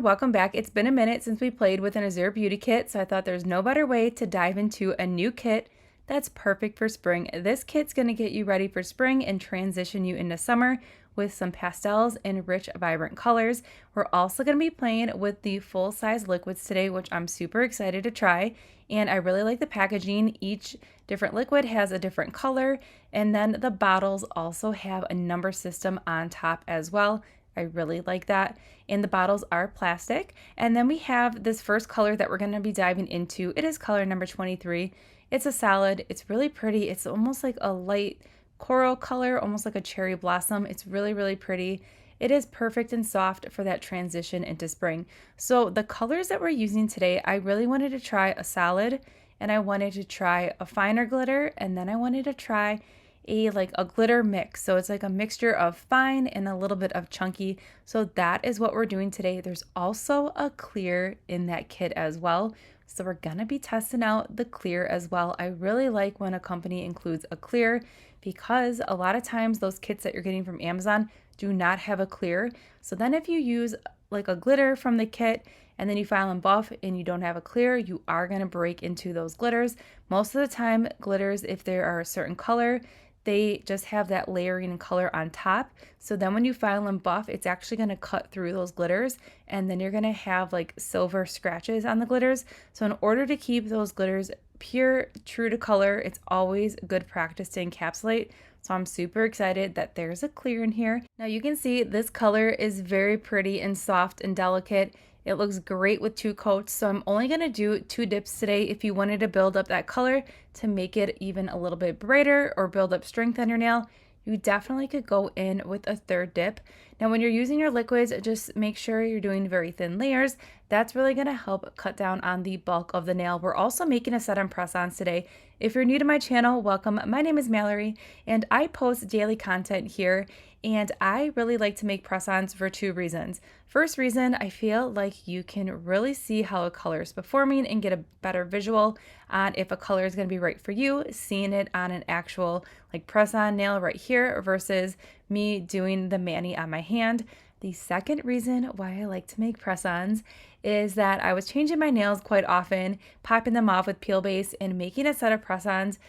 welcome back. It's been a minute since we played with an Azure Beauty Kit, so I thought there's no better way to dive into a new kit that's perfect for spring. This kit's going to get you ready for spring and transition you into summer with some pastels and rich, vibrant colors. We're also going to be playing with the full-size liquids today, which I'm super excited to try, and I really like the packaging. Each different liquid has a different color, and then the bottles also have a number system on top as well. I really like that. And the bottles are plastic. And then we have this first color that we're going to be diving into. It is color number 23. It's a solid. It's really pretty. It's almost like a light coral color, almost like a cherry blossom. It's really, really pretty. It is perfect and soft for that transition into spring. So the colors that we're using today, I really wanted to try a solid, and I wanted to try a finer glitter, and then I wanted to try a glitter mix. So it's like a mixture of fine and a little bit of chunky. So that is what we're doing today. There's also a clear in that kit as well. So we're gonna be testing out the clear as well. I really like when a company includes a clear because a lot of times those kits that you're getting from Amazon do not have a clear. So then if you use like a glitter from the kit and then you file and buff and you don't have a clear, you are gonna break into those glitters. Most of the time glitters, if they are a certain color, they just have that layering and color on top. So then when you file and buff, it's actually going to cut through those glitters, and then you're going to have like silver scratches on the glitters. So in order to keep those glitters pure, true to color, it's always good practice to encapsulate. So I'm super excited that there's a clear in here. Now you can see this color is very pretty and soft and delicate. It looks great with 2 coats, so I'm only going to do 2 dips today. If you wanted to build up that color to make it even a little bit brighter or build up strength on your nail, you definitely could go in with a 3rd dip. Now when you're using your liquids, just make sure you're doing very thin layers. That's really going to help cut down on the bulk of the nail. We're also making a set on press-ons today. If you're new to my channel, welcome. My name is Mallory, and I post daily content here, and I really like to make press-ons for 2 reasons. First reason, I feel like you can really see how a color is performing and get a better visual on if a color is going to be right for you, seeing it on an actual like press-on nail right here versus me doing the mani on my hand. The second reason why I like to make press-ons is that I was changing my nails quite often, popping them off with peel base, and making a set of press-ons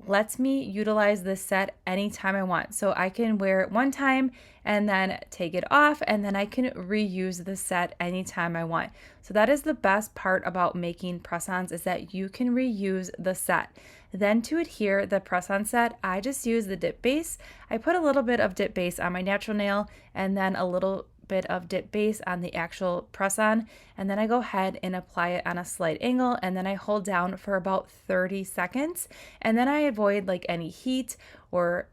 lets me utilize this set anytime I want. So I can wear it one time and then take it off, and then I can reuse the set anytime I want. So that is the best part about making press-ons, is that you can reuse the set. Then to adhere the press-on set, I just use the dip base. I put a little bit of dip base on my natural nail and then a little bit of dip base on the actual press-on, and then I go ahead and apply it on a slight angle, and then I hold down for about 30 seconds, and then I avoid like any heat or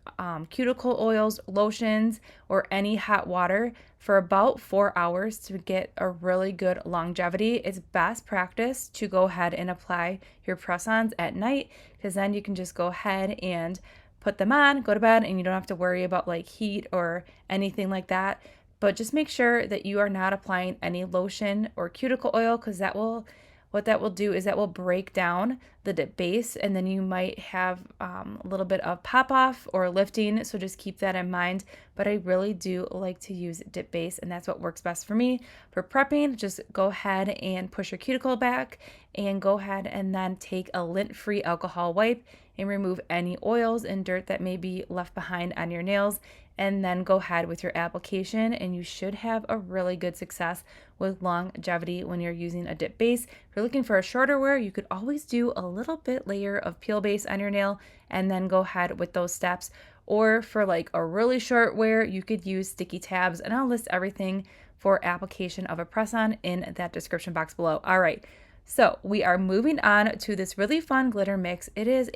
cuticle oils, lotions, or any hot water for about 4 hours to get a really good longevity. It's best practice to go ahead and apply your press-ons at night, because then you can just go ahead and put them on, go to bed, and you don't have to worry about like heat or anything like that. But just make sure that you are not applying any lotion or cuticle oil, because what that will do is that will break down the dip base, and then you might have a little bit of pop off or lifting. So just keep that in mind. But I really do like to use dip base, and that's what works best for me. For prepping, just go ahead and push your cuticle back and go ahead and then take a lint-free alcohol wipe and remove any oils and dirt that may be left behind on your nails, and then go ahead with your application, and you should have a really good success with longevity when you're using a dip base. If you're looking for a shorter wear, you could always do a little bit layer of peel base on your nail and then go ahead with those steps. Or for like a really short wear, you could use sticky tabs, and I'll list everything for application of a press-on in that description box below. All right, so we are moving on to this really fun glitter mix. It is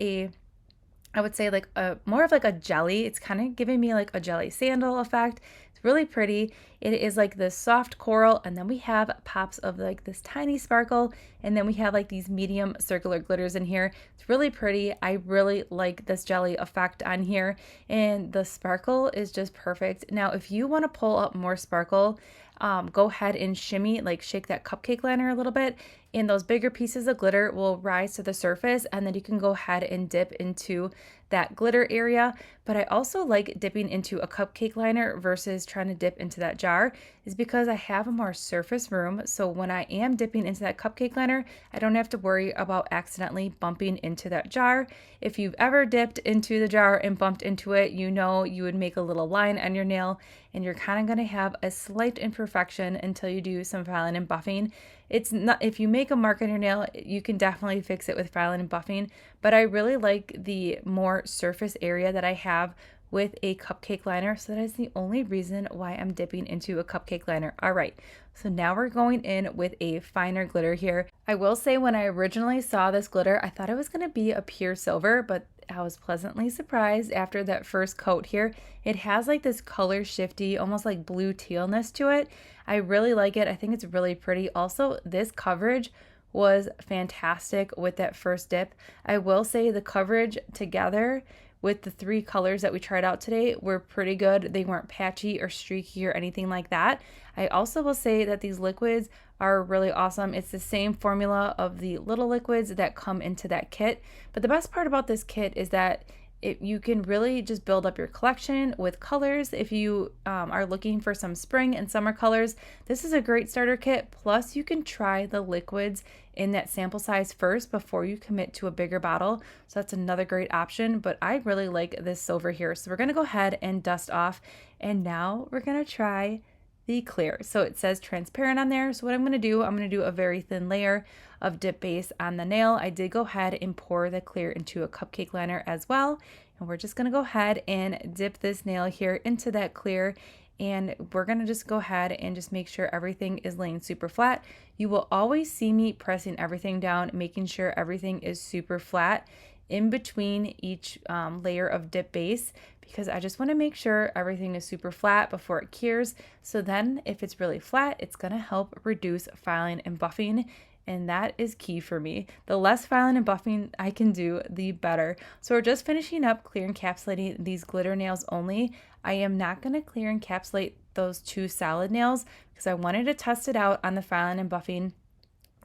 I would say like more of like a jelly. It's kind of giving me like a jelly sandal effect. It's really pretty. It is like this soft coral, and then we have pops of like this tiny sparkle, and then we have like these medium circular glitters in here. It's really pretty. I really like this jelly effect on here, and the sparkle is just perfect. Now, if you want to pull up more sparkle, go ahead and shimmy, like shake that cupcake liner a little bit, and those bigger pieces of glitter will rise to the surface, and then you can go ahead and dip into that glitter area. But I also like dipping into a cupcake liner versus trying to dip into that jar, is because I have a more surface room. So when I am dipping into that cupcake liner, I don't have to worry about accidentally bumping into that jar. If you've ever dipped into the jar and bumped into it, you know you would make a little line on your nail, and you're kind of going to have a slight imperfection until you do some filing and buffing. It's not, if you make a mark on your nail, you can definitely fix it with filing and buffing, but I really like the more surface area that I have with a cupcake liner. So that is the only reason why I'm dipping into a cupcake liner. All right, so now we're going in with a finer glitter here. I will say, when I originally saw this glitter, I thought it was going to be a pure silver, but I was pleasantly surprised after that first coat here. It has like this color shifty, almost like blue tealness to it. I really like it. I think it's really pretty. Also, this coverage was fantastic with that first dip. I will say the coverage together with the 3 colors that we tried out today were pretty good. They weren't patchy or streaky or anything like that. I also will say that these liquids are really awesome. It's the same formula of the little liquids that come into that kit. But the best part about this kit is that you can really just build up your collection with colors. If you are looking for some spring and summer colors, this is a great starter kit. Plus, you can try the liquids in that sample size first before you commit to a bigger bottle. So that's another great option, but I really like this silver here. So we're gonna go ahead and dust off, and now we're gonna try the clear. So it says transparent on there. So what I'm gonna do a very thin layer of dip base on the nail. I did go ahead and pour the clear into a cupcake liner as well. And we're just gonna go ahead and dip this nail here into that clear. And we're gonna just go ahead and just make sure everything is laying super flat. You will always see me pressing everything down, making sure everything is super flat in between each layer of dip base, because I just want to make sure everything is super flat before it cures. So then if it's really flat, it's going to help reduce filing and buffing. And that is key for me. The less filing and buffing I can do, the better. So we're just finishing up clear encapsulating these glitter nails only. I am not going to clear encapsulate those 2 solid nails because I wanted to test it out on the filing and buffing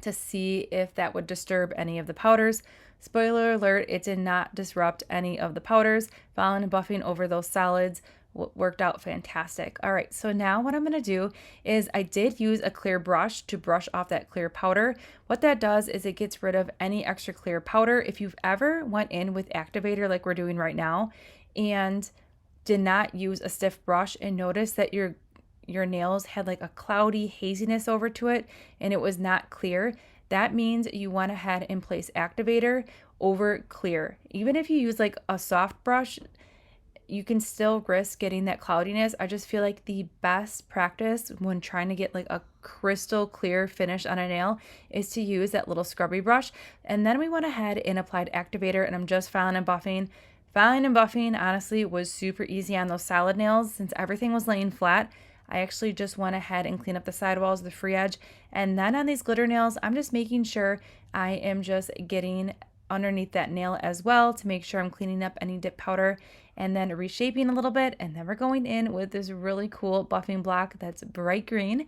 to see if that would disturb any of the powders. Spoiler alert, it did not disrupt any of the powders. Filing and buffing over those solids worked out fantastic. All right, so now what I'm going to do is I did use a clear brush to brush off that clear powder. What that does is it gets rid of any extra clear powder. If you've ever went in with activator like we're doing right now and did not use a stiff brush and noticed that your nails had like a cloudy haziness over to it and it was not clear, that means you went ahead and place activator over clear. Even if you use like a soft brush, you can still risk getting that cloudiness. I just feel like the best practice when trying to get like a crystal clear finish on a nail is to use that little scrubby brush. And then we went ahead and applied activator, and I'm just filing and buffing. Filing and buffing honestly was super easy on those solid nails since everything was laying flat. I actually just went ahead and cleaned up the sidewalls, the free edge. And then on these glitter nails, I'm just making sure I am just getting underneath that nail as well to make sure I'm cleaning up any dip powder and then reshaping a little bit. And then we're going in with this really cool buffing block that's bright green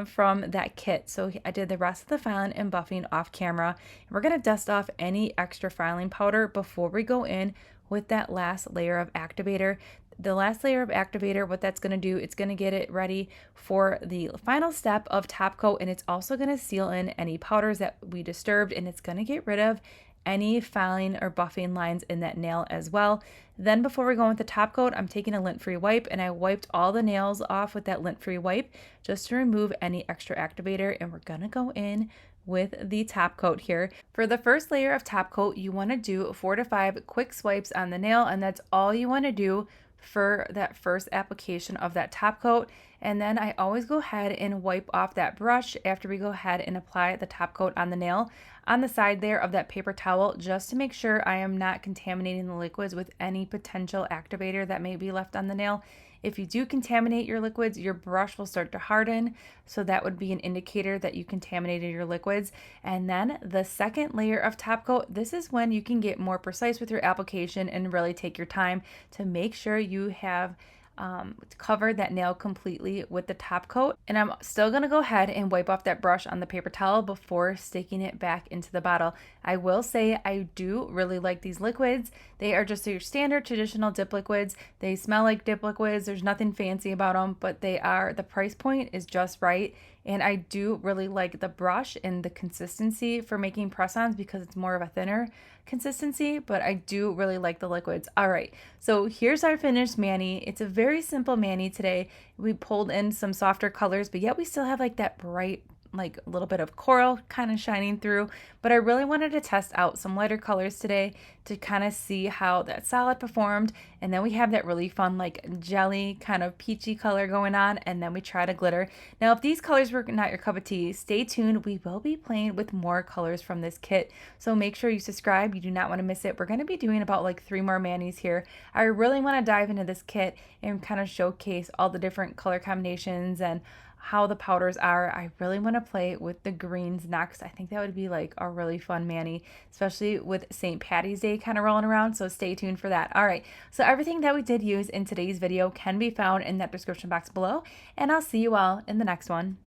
from that kit. So I did the rest of the filing and buffing off camera. And we're gonna dust off any extra filing powder before we go in with that last layer of activator. The last layer of activator, what that's going to do, it's going to get it ready for the final step of top coat, and it's also going to seal in any powders that we disturbed, and it's going to get rid of any filing or buffing lines in that nail as well. Then before we go with the top coat, I'm taking a lint-free wipe, and I wiped all the nails off with that lint-free wipe just to remove any extra activator, and we're going to go in with the top coat here. For the first layer of top coat, you want to do 4 to 5 quick swipes on the nail, and that's all you want to do for that first application of that top coat. And then I always go ahead and wipe off that brush after we go ahead and apply the top coat on the nail on the side there of that paper towel, just to make sure I am not contaminating the liquids with any potential activator that may be left on the nail. If you do contaminate your liquids, your brush will start to harden, so that would be an indicator that you contaminated your liquids. And then the second layer of top coat, this is when you can get more precise with your application and really take your time to make sure you have cover that nail completely with the top coat. And I'm still going to go ahead and wipe off that brush on the paper towel before sticking it back into the bottle. I will say I do really like these liquids. They are just your standard traditional dip liquids. They smell like dip liquids. There's nothing fancy about them, but the price point is just right. And I do really like the brush and the consistency for making press-ons because it's more of a thinner consistency, but I do really like the liquids. All right, so here's our finished mani. It's a very simple mani today. We pulled in some softer colors, but yet we still have like that bright, like a little bit of coral kind of shining through. But I really wanted to test out some lighter colors today to kind of see how that solid performed. And then we have that really fun like jelly kind of peachy color going on, and then we try to glitter. Now if these colors were not your cup of tea, stay tuned. We will be playing with more colors from this kit, so make sure you subscribe. You do not want to miss it. We're going to be doing about like 3 more manis here. I really want to dive into this kit and kind of showcase all the different color combinations and how the powders are. I really want to play with the greens next. I think that would be like a really fun mani, especially with St. Patty's Day kind of rolling around, so stay tuned for that. All right, so everything that we did use in today's video can be found in that description box below, and I'll see you all in the next one.